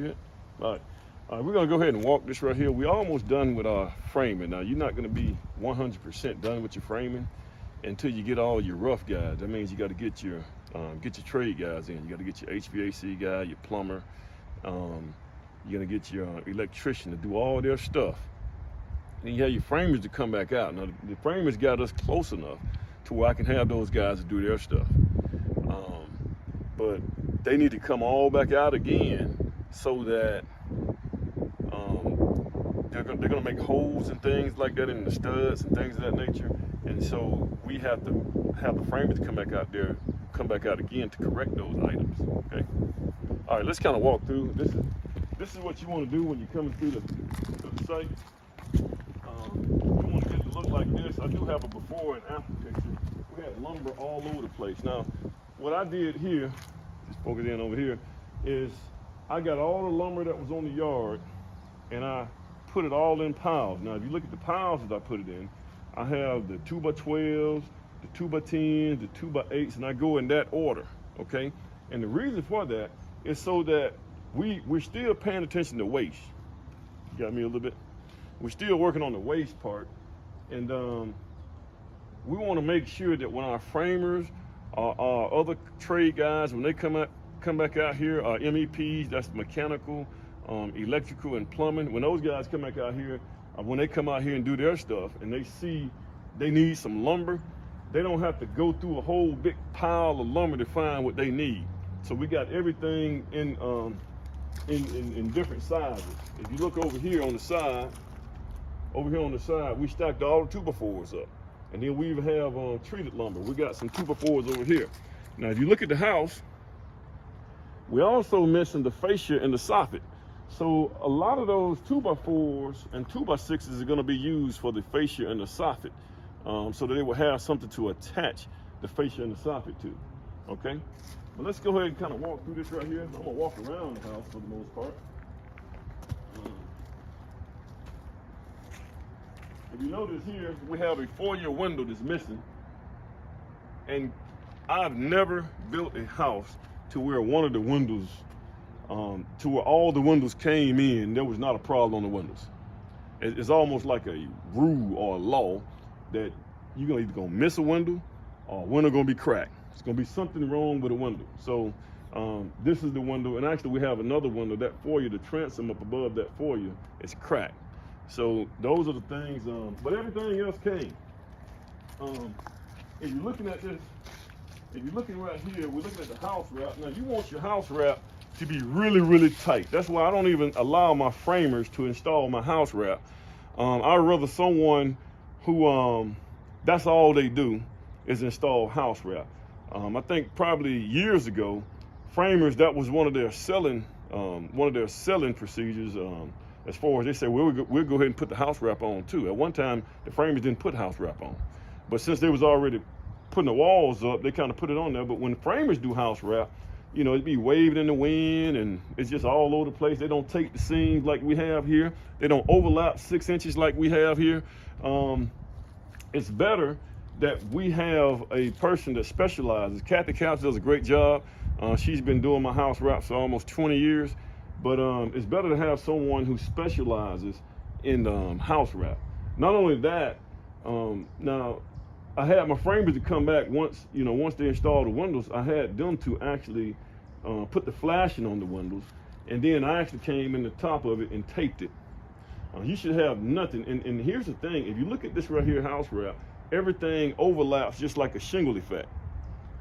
good. All right. We're gonna go ahead and walk this right here. We're almost done with our framing. Now you're not gonna be 100% done with your framing until you get all your rough guys. That means you got to get your trade guys in. You got to get your HVAC guy, your plumber. You're gonna get your electrician to do all their stuff. Then you have your framers to come back out. Now the framers got us close enough to where I can have those guys to do their stuff. But they need to come all back out again so that they're gonna make holes and things like that in the studs and things of that nature. And so we have to have the framers come back out there, come back out again to correct those items. Okay. All right, let's kind of walk through. This is what you want to do when you're coming through the site. You want to get it to look like this. I do have a before and after picture. We had lumber all over the place. Now, what I did here, just focus in over here, is I got all the lumber that was on the yard and I put it all in piles. Now, if you look at the piles that I put it in, I have the 2x12s, the 2x10s, the 2x8s, and I go in that order, okay? And the reason for that is so that we're still paying attention to waste. You got me a little bit? We're still working on the waste part. And we want to make sure that when our framers, our other trade guys, when they come back out here, our MEPs, that's mechanical, electrical, and plumbing, when those guys come back out here, when they come out here and do their stuff and they see they need some lumber, they don't have to go through a whole big pile of lumber to find what they need. So we got everything in different sizes. If you look over here on the side, we stacked all the 2x4s up. And then we even have treated lumber. We got some 2x4s over here. Now, if you look at the house, we also missing the fascia and the soffit. So a lot of those 2x4s and 2x6s are gonna be used for the fascia and the soffit, so that they will have something to attach the fascia and the soffit to, okay? But let's go ahead and kind of walk through this right here. I'm gonna walk around the house for the most part. If you notice here, we have a foyer window that's missing. And I've never built a house to where one of the windows, to where all the windows came in, there was not a problem on the windows. It's almost like a rule or a law that you're either gonna miss a window or a window gonna be cracked. It's gonna be something wrong with the window. So this is the window, and actually we have another window, that foyer, the transom up above that foyer is cracked. So those are the things, but everything else came. If you're looking at this, if you're looking right here, we're looking at the house wrap. Now you want your house wrap to be really, really tight. That's why I don't even allow my framers to install my house wrap. I'd rather someone who, that's all they do is install house wrap. I think probably years ago, framers, that was one of their selling procedures. As far as they say, we'll go ahead and put the house wrap on too. At one time, the framers didn't put house wrap on, but since they was already putting the walls up, they kind of put it on there. But when the framers do house wrap, you know, it'd be waving in the wind and it's just all over the place. They don't take the seams like we have here. They don't overlap 6 inches like we have here. It's better that we have a person that specializes. Kathy Couch does a great job. She's been doing my house wraps for almost 20 years. But it's better to have someone who specializes in house wrap. Not only that, now I had my framers to come back once they installed the windows. I had them to actually put the flashing on the windows, and then I actually came in the top of it and taped it. You should have nothing. And here's the thing: if you look at this right here, house wrap, everything overlaps just like a shingle effect,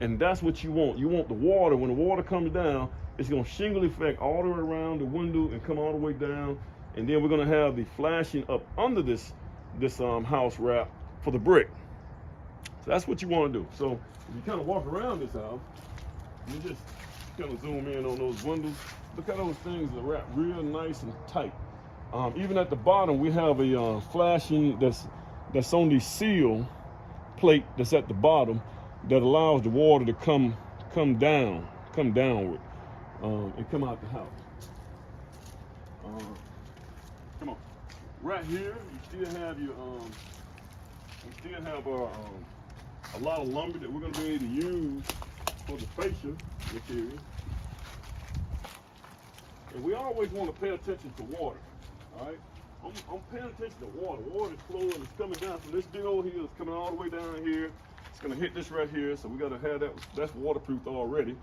and that's what you want. You want the water, when the water comes down, it's gonna shingle effect all the way around the window and come all the way down. And then we're gonna have the flashing up under this house wrap for the brick. So that's what you wanna do. So if you kind of walk around this house, you just kind of zoom in on those windows. Look how those things are wrapped real nice and tight. Even at the bottom, we have a flashing that's on the seal plate that's at the bottom that allows the water to come downward. And come out the house. Come on. Right here, you still have a lot of lumber that we're going to be able to use for the fascia material. And we always want to pay attention to water, all right? I'm paying attention to water. Water is flowing, it's coming down from this big old hill, it's coming all the way down here. It's gonna hit this right here, so we gotta have that, that's waterproof already.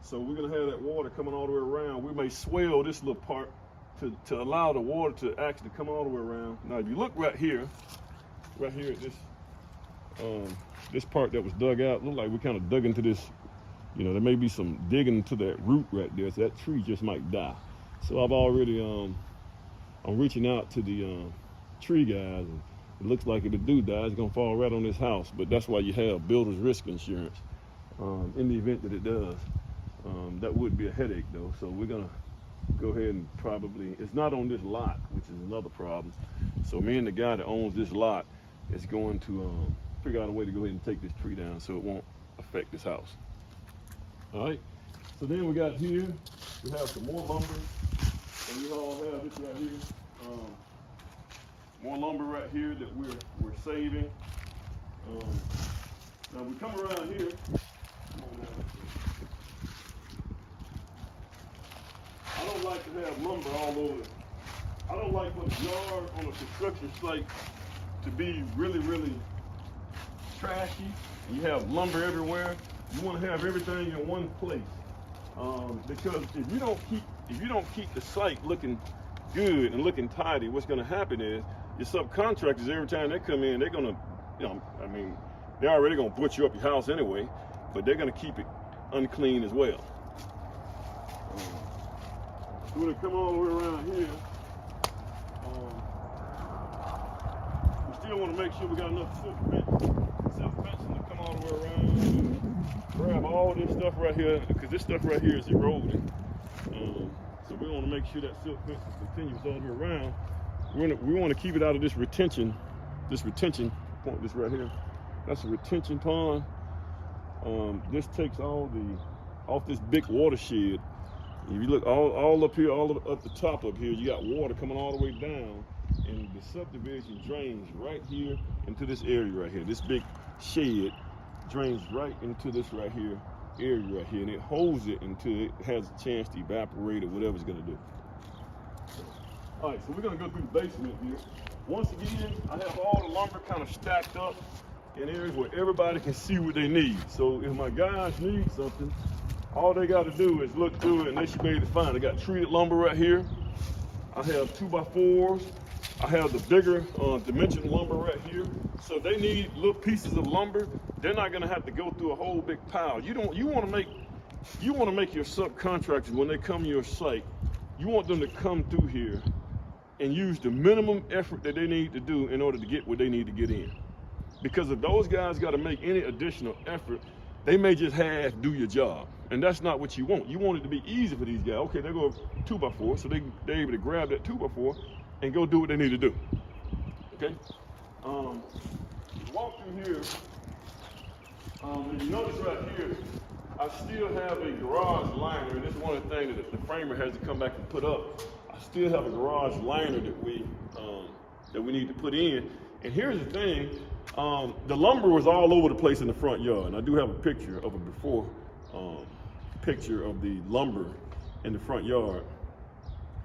So we're gonna have that water coming all the way around. We may swell this little part to allow the water to actually come all the way around. Now, if you look right here at this, this part that was dug out, look like we kind of dug into this, you know, there may be some digging into that root right there, so that tree just might die. So I've already, I'm reaching out to the tree guys, and it looks like if it do die, it's gonna fall right on this house. But that's why you have builder's risk insurance in the event that it does. That would be a headache though. So we're gonna go ahead and probably, it's not on this lot, which is another problem. So me and the guy that owns this lot is going to figure out a way to go ahead and take this tree down so it won't affect this house. All right, so then we got here, we have some more lumber. And you all have this right here. More lumber right here that we're saving. Now we come around here. I don't like to have lumber all over. I don't like for the yard on a construction site to be really, really trashy. And you have lumber everywhere. You want to have everything in one place. Because if you don't keep the site looking good and looking tidy, what's going to happen is your subcontractors, every time they come in, they're going to, you know, I mean, they're already going to butcher up your house anyway, but they're going to keep it unclean as well. So when they come all the way around here, we still want to make sure we got enough silk fencing to come all the way around. Grab all this stuff right here, because this stuff right here is eroding. So we want to make sure that silk fence is continuous all the way around. We want to keep it out of this retention point, this right here. That's a retention pond. This takes all off this big watershed. If you look all up here, all up the top up here, you got water coming all the way down, and the subdivision drains right here into this area right here. This big shed drains right into this right here area right here, and it holds it until it has a chance to evaporate or whatever it's gonna do. All right, so we're gonna go through the basement here. Once again, I have all the lumber kind of stacked up in areas where everybody can see what they need. So if my guys need something, all they got to do is look through it and they should be able to find it. I got treated lumber right here. I have 2x4s. I have the bigger dimension lumber right here. So if they need little pieces of lumber, they're not gonna have to go through a whole big pile. You wanna make your subcontractors, when they come to your site, you want them to come through here and use the minimum effort that they need to do in order to get what they need to get in. Because if those guys gotta make any additional effort, they may just half do your job. And that's not what you want. You want it to be easy for these guys. Okay, they go 2x4, so they're able to grab that 2x4 and go do what they need to do. Okay? Walk through here. If you notice right here, I still have a garage liner, and this is one of the things that the framer has to come back and put up. I still have a garage liner that we need to put in. And here's the thing, the lumber was all over the place in the front yard, and I do have a picture of a before picture of the lumber in the front yard.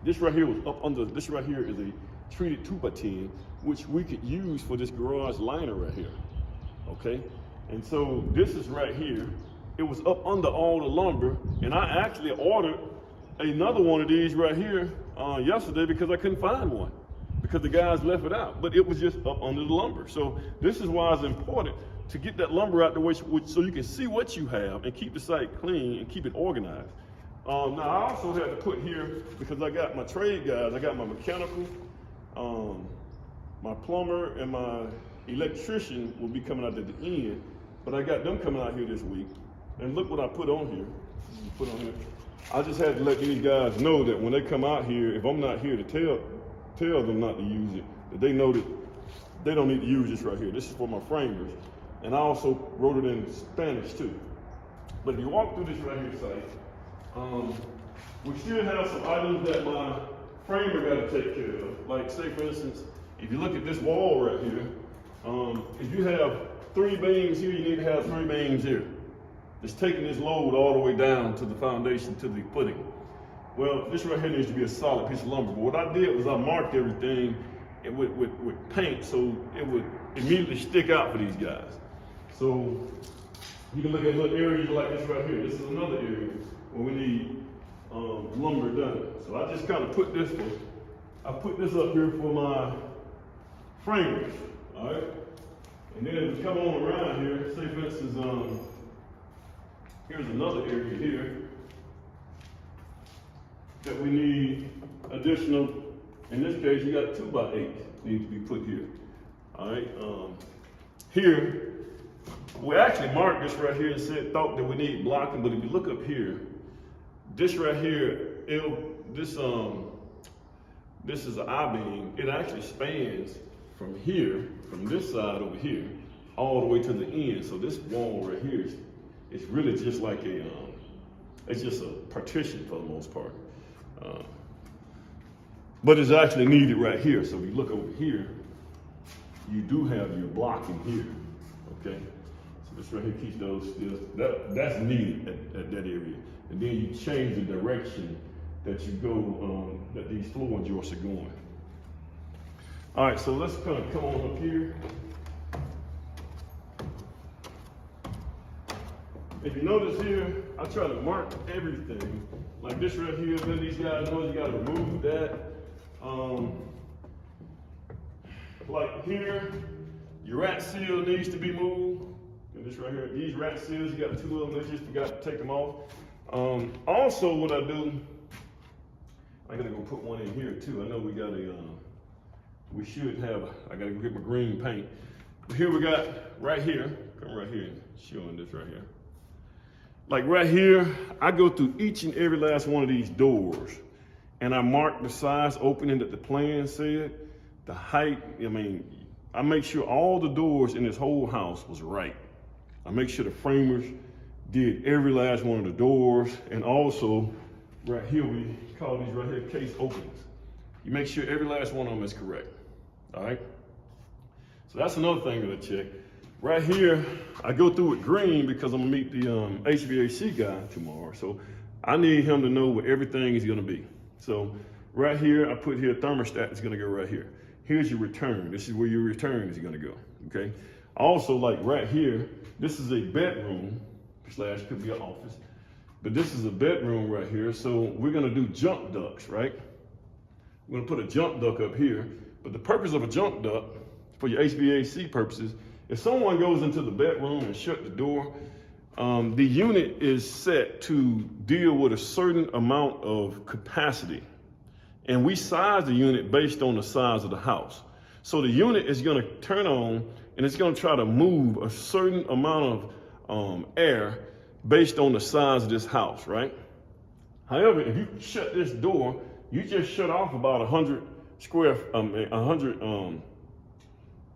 This right here was up under, this right here is a treated 2x10, which we could use for this garage liner right here, okay? And so this is right here. It was up under all the lumber, and I actually ordered another one of these right here yesterday because I couldn't find one, because the guys left it out, but it was just up under the lumber. So this is why it's important to get that lumber out the way so you can see what you have and keep the site clean and keep it organized. Now I also had to put here, because I got my trade guys, I got my mechanical, my plumber and my electrician will be coming out at the end, but I got them coming out here this week. And look what I put on here. I just had to let these guys know that when they come out here, if I'm not here to tell them not to use it, that they know that they don't need to use this right here. This is for my framers. And I also wrote it in Spanish too. But if you walk through this right here site, we still have some items that my framer got to take care of. Like say for instance, if you look at this wall right here, if you have 3 beams here, you need to have 3 beams here. It's taking this load all the way down to the foundation, to the footing. Well, this right here needs to be a solid piece of lumber. But what I did was I marked everything with paint so it would immediately stick out for these guys. So you can look at little areas like this right here. This is another area where we need lumber done. So I just kind of put this up here for my framers, all right? And then if we come on around here, say for instance, here's another area here that we need additional. In this case, you got 2x8 need to be put here. All right. Here, we actually marked this right here and thought that we need blocking, but if you look up here, this right here, this is an I-beam. It actually spans from here, from this side over here, all the way to the end. So this wall right here is really just like it's just a partition for the most part. But it's actually needed right here. So if you look over here, you do have your blocking here, okay? So this right here keeps those still, that's needed at that area. And then you change the direction that you go, that these floor joists are going. All right, so let's kind of come on up here. If you notice here, I try to mark everything. Like this right here, then these guys know you gotta remove that. Like here, your rat seal needs to be moved. And this right here, these rat seals, you got 2 of them, I just forgot to take them off. Also what I do, I gotta go put one in here too. I know we got we should have, I gotta go get my green paint. But here we got, right here, come right here, showing this right here. Like right here, I go through each and every last one of these doors and I mark the size opening that the plan said, the height, I make sure all the doors in this whole house was right. I make sure the framers did every last one of the doors, and also right here, we call these right here case openings. You make sure every last one of them is correct, all right? So that's another thing that I check. Right here, I go through with green because I'm gonna meet the HVAC guy tomorrow. So I need him to know where everything is gonna be. So right here, I put here thermostat is gonna go right here. Here's your return. This is where your return is gonna go, okay? Also, like right here, this is a bedroom, / could be an office, but this is a bedroom right here. So we're gonna do jump ducts, right? We're gonna put a jump duct up here, but the purpose of a jump duct for your HVAC purposes, if someone goes into the bedroom and shut the door, the unit is set to deal with a certain amount of capacity. And we size the unit based on the size of the house. So the unit is gonna turn on and it's gonna try to move a certain amount of air based on the size of this house, right? However, if you shut this door, you just shut off about 100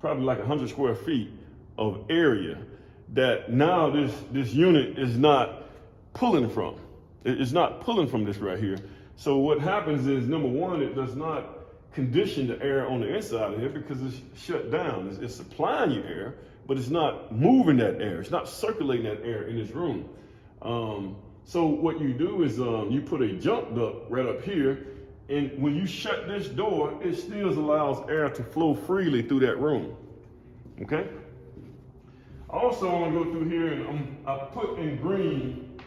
probably like 100 square feet of area that now this unit is not pulling from. It's not pulling from this right here. So what happens is, number one, it does not condition the air on the inside of here because it's shut down. It's supplying you air, but it's not moving that air. It's not circulating that air in this room. So what you do is you put a jump duct right up here, and when you shut this door, it still allows air to flow freely through that room, okay? Also, I'm gonna go through here and I put in green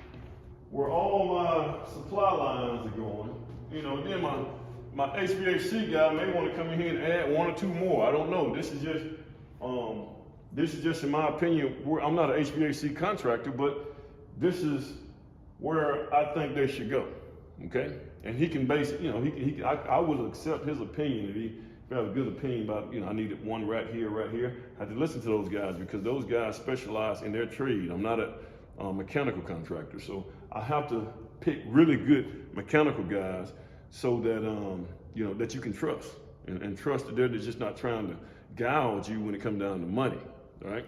where all my supply lines are going. You know, then my HVAC guy may want to come in here and add 1 or 2 more. I don't know. This is just in my opinion. I'm not an HVAC contractor, but this is where I think they should go. Okay, and he can base it. You know, I would accept his opinion if he have a good opinion about, you know, I needed 1 right here, right here. I have to listen to those guys because those guys specialize in their trade. I'm not a mechanical contractor, so I have to pick really good mechanical guys so that you know, that you can trust and trust that they're just not trying to gouge you when it comes down to money. All right.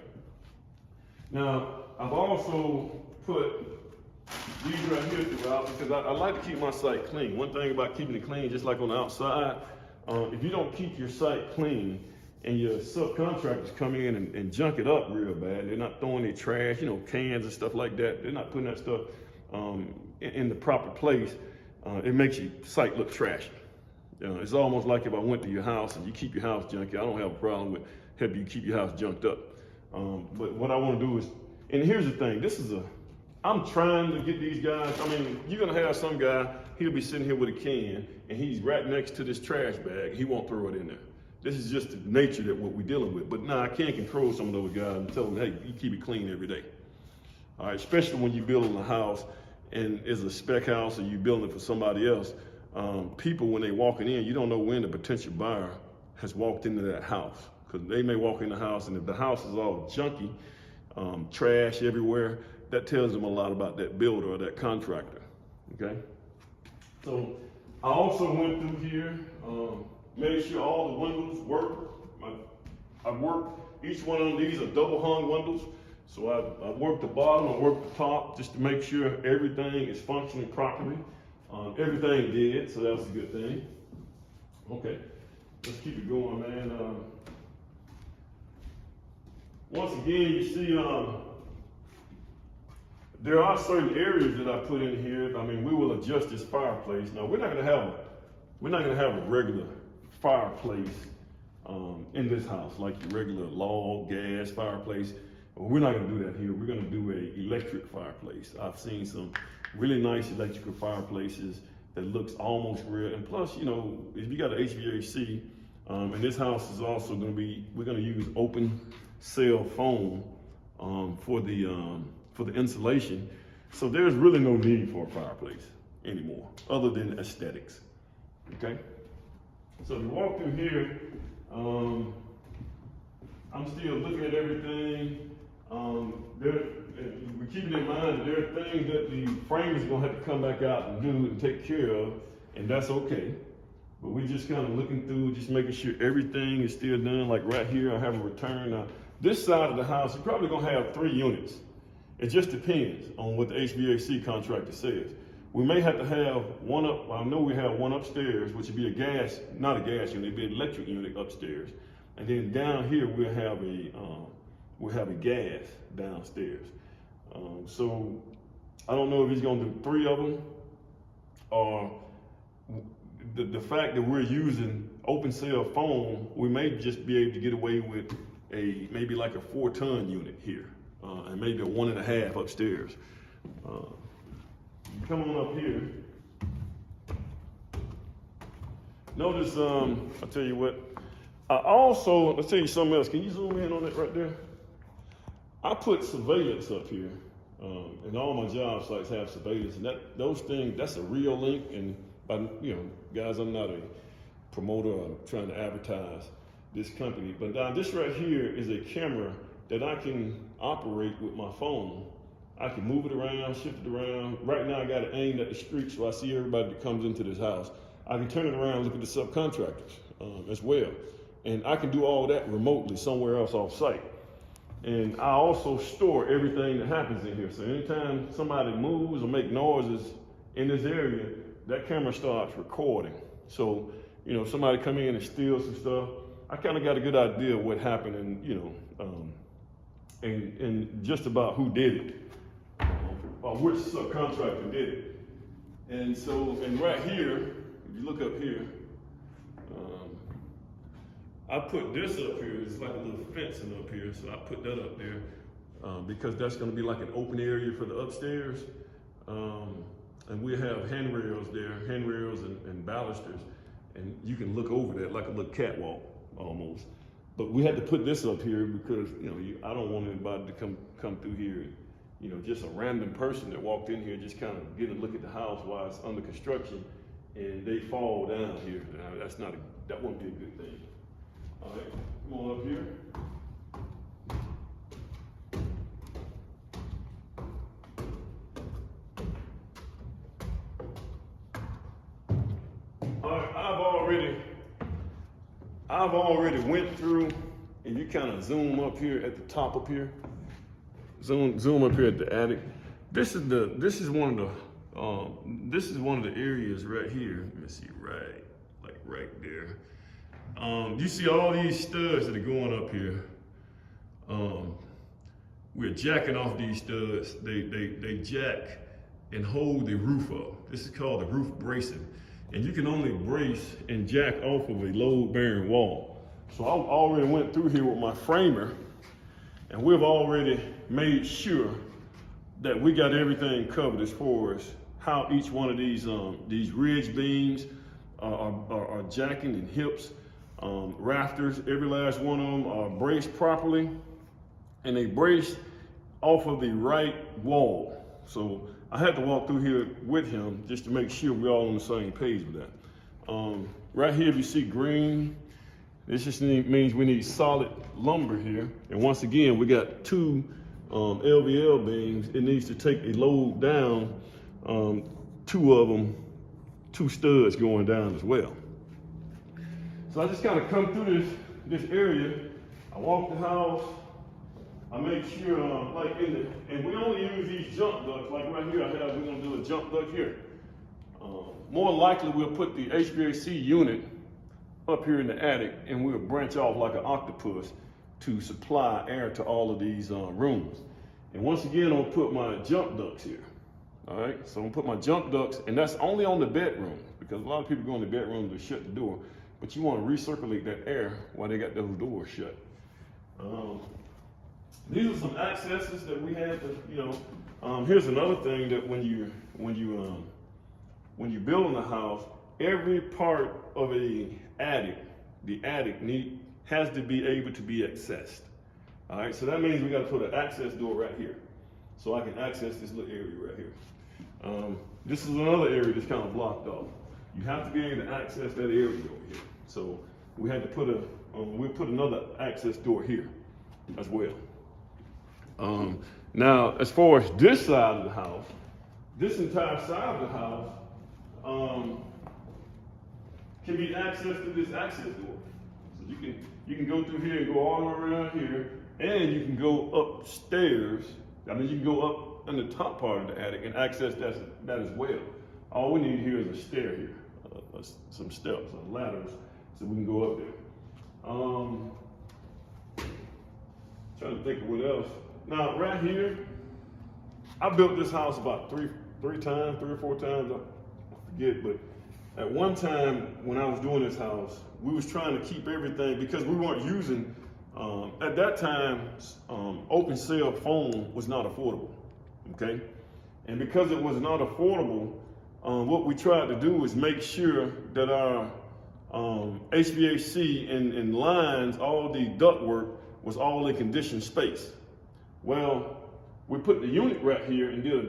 Now I've also put these right here throughout because I like to keep my site clean. One thing about keeping it clean, just like on the outside, if you don't keep your site clean and your subcontractors come in and junk it up real bad, they're not throwing their trash, you know, cans and stuff like that. They're not putting that stuff in the proper place. it makes your site look trashy. It's almost like if I went to your house and you keep your house junky. I don't have a problem with helping you keep your house junked up. But what I want to do is, and here's the thing, I'm trying to get these guys, I mean, you're gonna have some guy, he'll be sitting here with a can and he's right next to this trash bag. He won't throw it in there. This is just the nature that what we're dealing with. But now I can't control some of those guys and tell them, hey, you keep it clean every day. All right, especially when you're building a house and it's a spec house or you're building it for somebody else. People, when they walking in, you don't know when the potential buyer has walked into that house, because they may walk in the house and if the house is all junky, trash everywhere, that tells them a lot about that builder or that contractor, okay? So I also went through here, made sure all the windows work. I worked, each one of these are double hung windows. So I worked the bottom, I worked the top just to make sure everything is functioning properly. Everything did, so that was a good thing. Okay, let's keep it going, man. Once again, you see, there are certain areas that I put in here. I mean, we will adjust this fireplace. Now, we're not gonna have a regular fireplace in this house, like your regular log, gas fireplace. Well, we're not gonna do that here. We're gonna do a electric fireplace. I've seen some really nice electrical fireplaces that looks almost real. And plus, you know, if you got an HVAC, and this house is also gonna be, we're gonna use open cell foam for the insulation. So there's really no need for a fireplace anymore, other than aesthetics, okay? So if you walk through here, I'm still looking at everything. We're keeping in mind that there are things that the frame is gonna have to come back out and do and take care of, and that's okay. But we're just kind of looking through, just making sure everything is still done. Like right here, I have a return. Now, this side of the house, you're probably gonna have 3 units. It just depends on what the HVAC contractor says. We may have to have one up, I know we have one upstairs, which would be a gas, not a gas unit, it'd be an electric unit upstairs. And then down here, we'll have a gas downstairs. So I don't know if he's gonna do 3 of them, or the fact that we're using open cell foam, we may just be able to get away with maybe like a 4-ton unit here, and maybe a 1.5 upstairs. Come on up here. Notice, I'll tell you what, let's tell you something else. Can you zoom in on that right there? I put surveillance up here, and all my job sites have surveillance, and those things, that's a real link. And guys, I'm not a promoter or trying to advertise this company, but now this right here is a camera that I can operate with my phone. I can move it around, shift it around. Right now I got it aimed at the street, so I see everybody that comes into this house. I can turn it around and look at the subcontractors as well. And I can do all that remotely somewhere else off site. And I also store everything that happens in here. So anytime somebody moves or make noises in this area, that camera starts recording. So, if somebody come in and steal some stuff, I kind of got a good idea of what happened and just about who did it, or which subcontractor did it. And right here, if you look up here, I put this up here. It's like a little fencing up here, so I put that up there because that's going to be like an open area for the upstairs. And we have handrails there, handrails and balusters, and you can look over that like a little catwalk almost. But we had to put this up here because I don't want anybody to come through here, just a random person that walked in here just kind of get a look at the house while it's under construction, and they fall down here. Now, that wouldn't be a good thing. All right, come on up here. All right, I've already went through, and you kind of zoom up here at the top up here. Zoom up here at the attic. This is one of the areas right here. Let me see, right there. You see all these studs that are going up here. We're jacking off these studs. They jack and hold the roof up. This is called the roof bracing. And you can only brace and jack off of a load-bearing wall. So I already went through here with my framer, and we've already made sure that we got everything covered as far as how each one of these ridge beams are jacking, and hips, rafters, every last one of them are braced properly, and they brace off of the right wall. So I had to walk through here with him just to make sure we're all on the same page with that. Right here, if you see green, this just means we need solid lumber here. And once again, we got two LVL beams. It needs to take a load down, two of them, two studs going down as well. So I just kind of come through this area. I walk the house. I make sure, and we only use these jump ducts, like right here we're gonna do a jump duct here. More likely we'll put the HVAC unit up here in the attic, and we'll branch off like an octopus to supply air to all of these rooms. And once again, I'm gonna put my jump ducts here. All right, so I'm gonna put my jump ducts, and that's only on the bedroom, because a lot of people go in the bedroom to shut the door, but you wanna recirculate that air while they got those doors shut. These are some accesses that we had to, here's another thing that when you're building a house, every part of the attic has to be able to be accessed. All right, so that means we got to put an access door right here, so I can access this little area right here. This is another area that's kind of blocked off. You have to be able to access that area over here. So we had to put we put another access door here as well. Now, as far as this side of the house, this entire side of the house can be accessed through this access door. So you can go through here and go all the way around here, and you can go upstairs. I mean, you can go up in the top part of the attic and access that as well. All we need here is a stair here, some steps, ladders, so we can go up there. Trying to think of what else. Now, right here, I built this house about three or four times, I forget, but at one time when I was doing this house, we was trying to keep everything, because we weren't using, at that time, open cell phone was not affordable, okay? And because it was not affordable, what we tried to do is make sure that our HVAC and lines, all the ductwork was all in conditioned space. Well, we put the unit right here and did a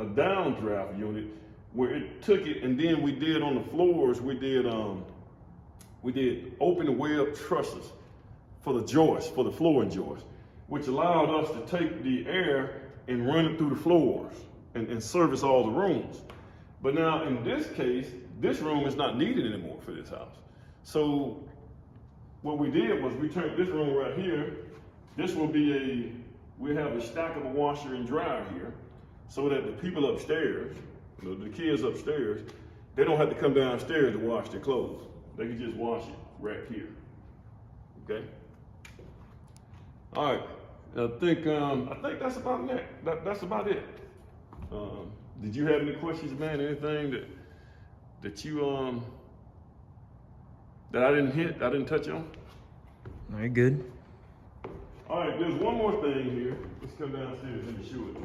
downdraft unit where it took it, and then we did on the floors, we did open web trusses for the joists, for the flooring joists, which allowed us to take the air and run it through the floors and service all the rooms. But now in this case, this room is not needed anymore for this house. So what we did was we turned this room right here. This will be we have a stackable washer and dryer here, so that the people upstairs, the kids upstairs, they don't have to come downstairs to wash their clothes. They can just wash it right here, okay? All right, I think that's about it. That's about it. Did you have any questions, man? Anything that you that I didn't hit, I didn't touch on? No, you're good. All right, there's one more thing here. Let's come downstairs and show it.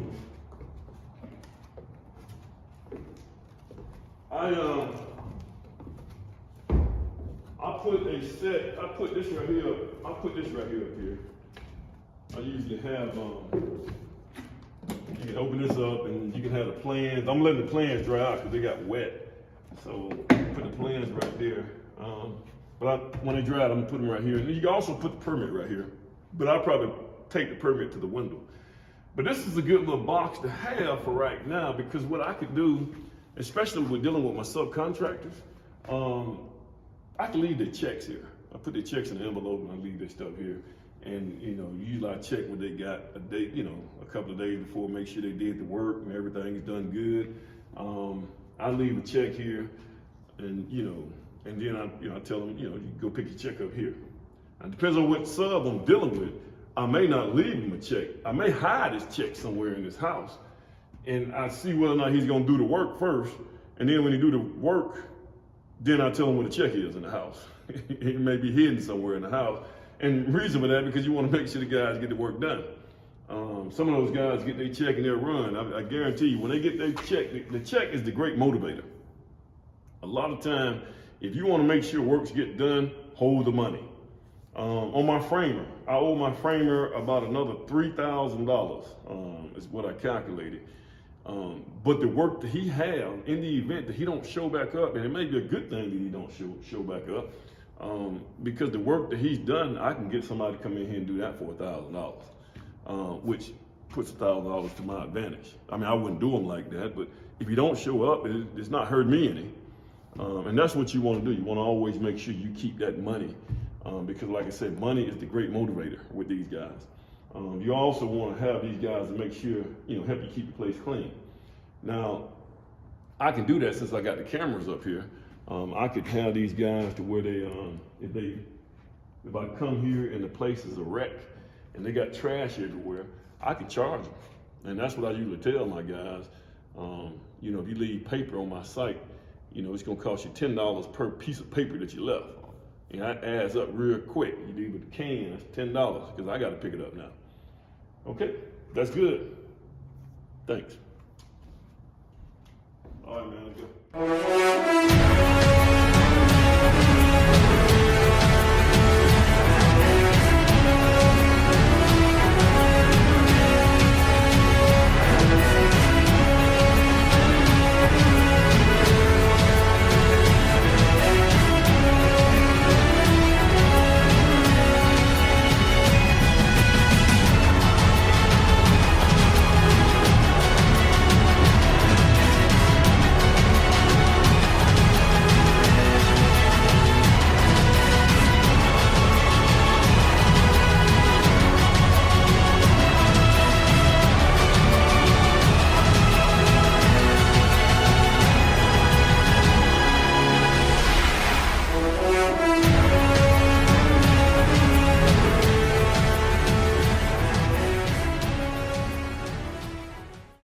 I put this right here. I put this right here up here. I usually have you can open this up and you can have the plans. I'm letting the plans dry out because they got wet. So put the plans right there. When they dry out, I'm gonna put them right here. And you can also put the permit right here. But I'll probably take the permit to the window. But this is a good little box to have for right now, because what I could do, especially with dealing with my subcontractors, I can leave their checks here. I put their checks in the envelope and I leave their stuff here. And usually I check what they got a day, a couple of days before, make sure they did the work and everything's done good. I leave a check here, and and then I tell them, you can go pick your check up here. It depends on what sub I'm dealing with. I may not leave him a check. I may hide his check somewhere in this house, and I see whether or not he's gonna do the work first, and then when he do the work, then I tell him where the check is in the house. It may be hidden somewhere in the house. And the reason for that, because you want to make sure the guys get the work done. Some of those guys get their check and they'll run. I guarantee you, when they get their check, the check is the great motivator. A lot of time, if you want to make sure works get done, hold the money. On my framer, I owe my framer about another $3,000 is what I calculated. But the work that he have in the event that he don't show back up, and it may be a good thing that he don't show back up, because the work that he's done, I can get somebody to come in here and do that for $1,000, which puts $1,000 to my advantage. I mean, I wouldn't do them like that, but if you don't show up, it's not hurt me any. And that's what you want to do. You want to always make sure you keep that money, because like I said, money is the great motivator with these guys. You also want to have these guys to make sure, help you keep the place clean. Now, I can do that since I got the cameras up here. I could have these guys to where they, if I come here and the place is a wreck and they got trash everywhere, I could charge them. And that's what I usually tell my guys. If you leave paper on my site, it's gonna cost you $10 per piece of paper that you left. And that adds up real quick. You leave with the can, that's $10, because I gotta pick it up now. Okay, that's good. Thanks. All right, man, let's go.